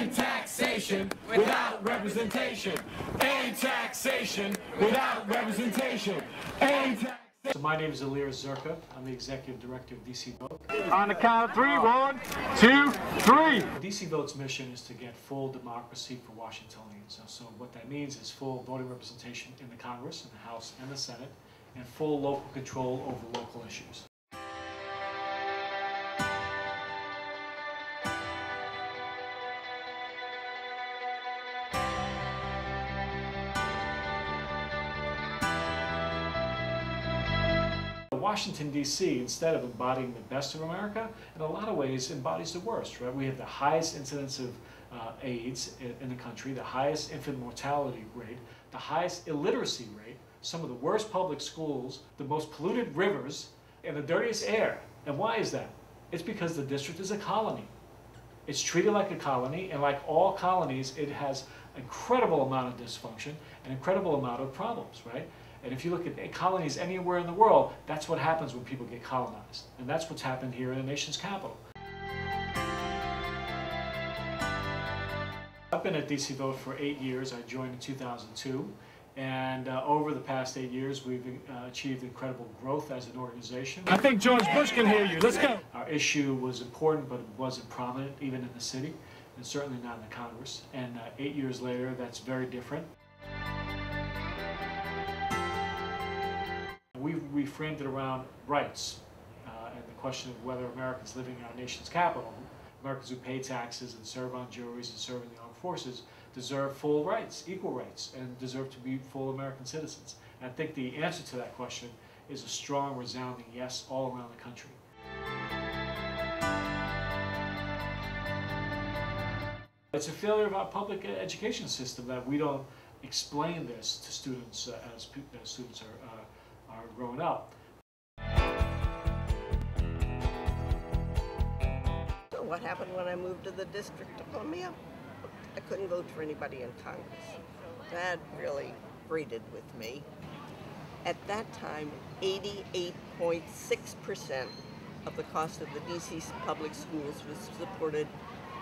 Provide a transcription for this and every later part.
Ain't taxation without representation. Ain't taxation without representation. Ain't taxation. So my name is Alir Zerka. I'm the Executive Director of DC Vote. On the count of three, 1, 2, 3. DC Vote's mission is to get full democracy for Washingtonians. So what that means is full voting representation in the Congress, in the House and the Senate, and full local control over local issues. Washington, D.C., instead of embodying the best of America, in a lot of ways embodies the worst, right? We have the highest incidence of AIDS in the country, the highest infant mortality rate, the highest illiteracy rate, some of the worst public schools, the most polluted rivers, and the dirtiest air. And why is that? It's because the district is a colony. It's treated like a colony, and like all colonies, it has an incredible amount of dysfunction, an incredible amount of problems, right? And if you look at colonies anywhere in the world, that's what happens when people get colonized. And that's what's happened here in the nation's capital. I've been at DC Vote for 8 years. I joined in 2002. And over the past 8 years, we've achieved incredible growth as an organization. I think George Bush can hear you. Let's go. Our issue was important, but it wasn't prominent even in the city, and certainly not in the Congress. And 8 years later, that's very different. We reframed it around rights and the question of whether Americans living in our nation's capital, Americans who pay taxes and serve on juries and serve in the armed forces, deserve full rights, equal rights, and deserve to be full American citizens. And I think the answer to that question is a strong, resounding yes all around the country. It's a failure of our public education system that we don't explain this to students as students are growing up. So what happened when I moved to the District of Columbia? I couldn't vote for anybody in Congress. That really grated with me. At that time, 88.6% of the cost of the DC public schools was supported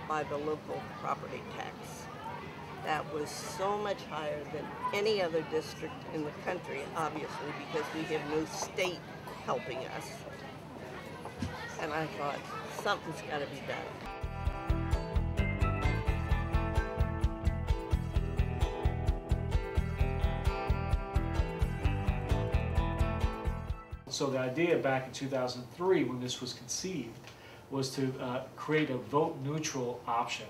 by the local property tax. That was so much higher than any other district in the country, obviously, because we have no state helping us. And I thought, something's got to be done. So the idea back in 2003, when this was conceived, was to create a vote-neutral option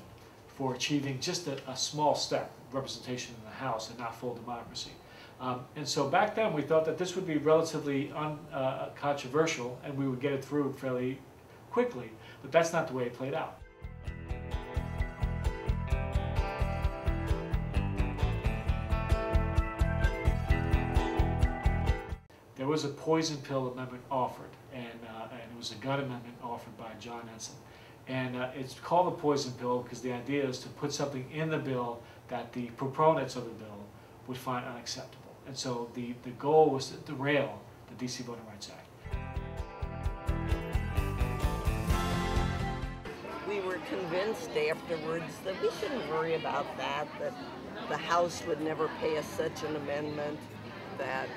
for achieving just a small step, representation in the House and not full democracy. And so back then we thought that this would be relatively uncontroversial and we would get it through fairly quickly, but that's not the way it played out. There was a poison pill amendment offered, and it was a gun amendment offered by John Ensign. And it's called a poison pill because the idea is to put something in the bill that the proponents of the bill would find unacceptable. And so the goal was to derail the DC Voting Rights Act. We were convinced afterwards that we shouldn't worry about that the House would never pay us such an amendment, that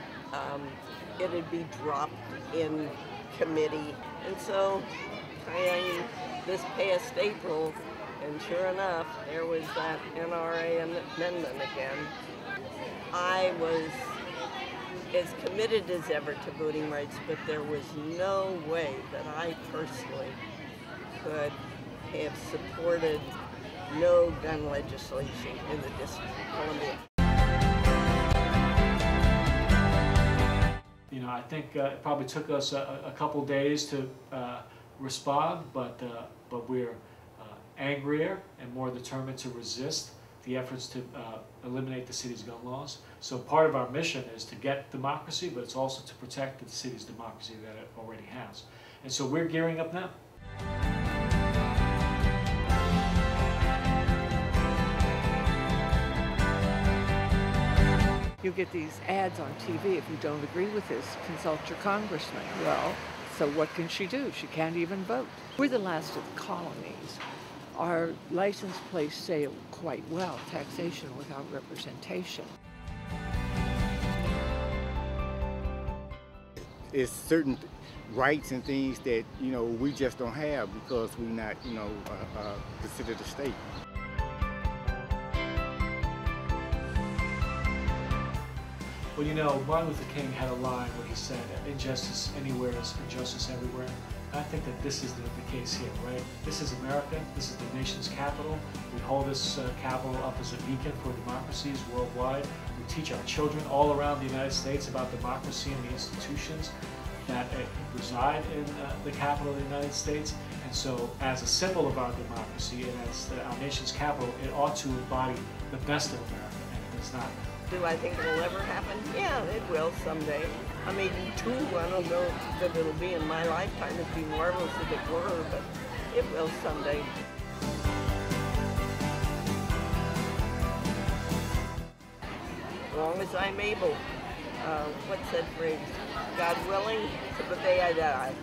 it would be dropped in committee. And so this pay a state rule, and sure enough, there was that NRA amendment again. I was as committed as ever to voting rights, but there was no way that I personally could have supported no gun legislation in the District of Columbia. You know, I think it probably took us a couple days to respond, but we're angrier and more determined to resist the efforts to eliminate the city's gun laws. So part of our mission is to get democracy, but it's also to protect the city's democracy that it already has. And so we're gearing up now. You get these ads on TV. If you don't agree with this, consult your congressman. Well, so what can she do? She can't even vote. We're the last of the colonies. Our license plates say it quite well, taxation without representation. It's certain rights and things that, we just don't have because we're not, considered a state. Well, Martin Luther King had a line where he said, injustice anywhere is injustice everywhere. And I think that this is the case here, right? This is America. This is the nation's capital. We hold this capital up as a beacon for democracies worldwide. We teach our children all around the United States about democracy and the institutions that reside in the capital of the United States. And so as a symbol of our democracy and as our nation's capital, it ought to embody the best of America, and it does not. Do I think it'll ever happen? Yeah, it will someday. I mean, too, I don't know that it'll be in my lifetime. It'd be marvelous if it were, but it will someday. As long as I'm able, what's that phrase? God willing, to the day I die.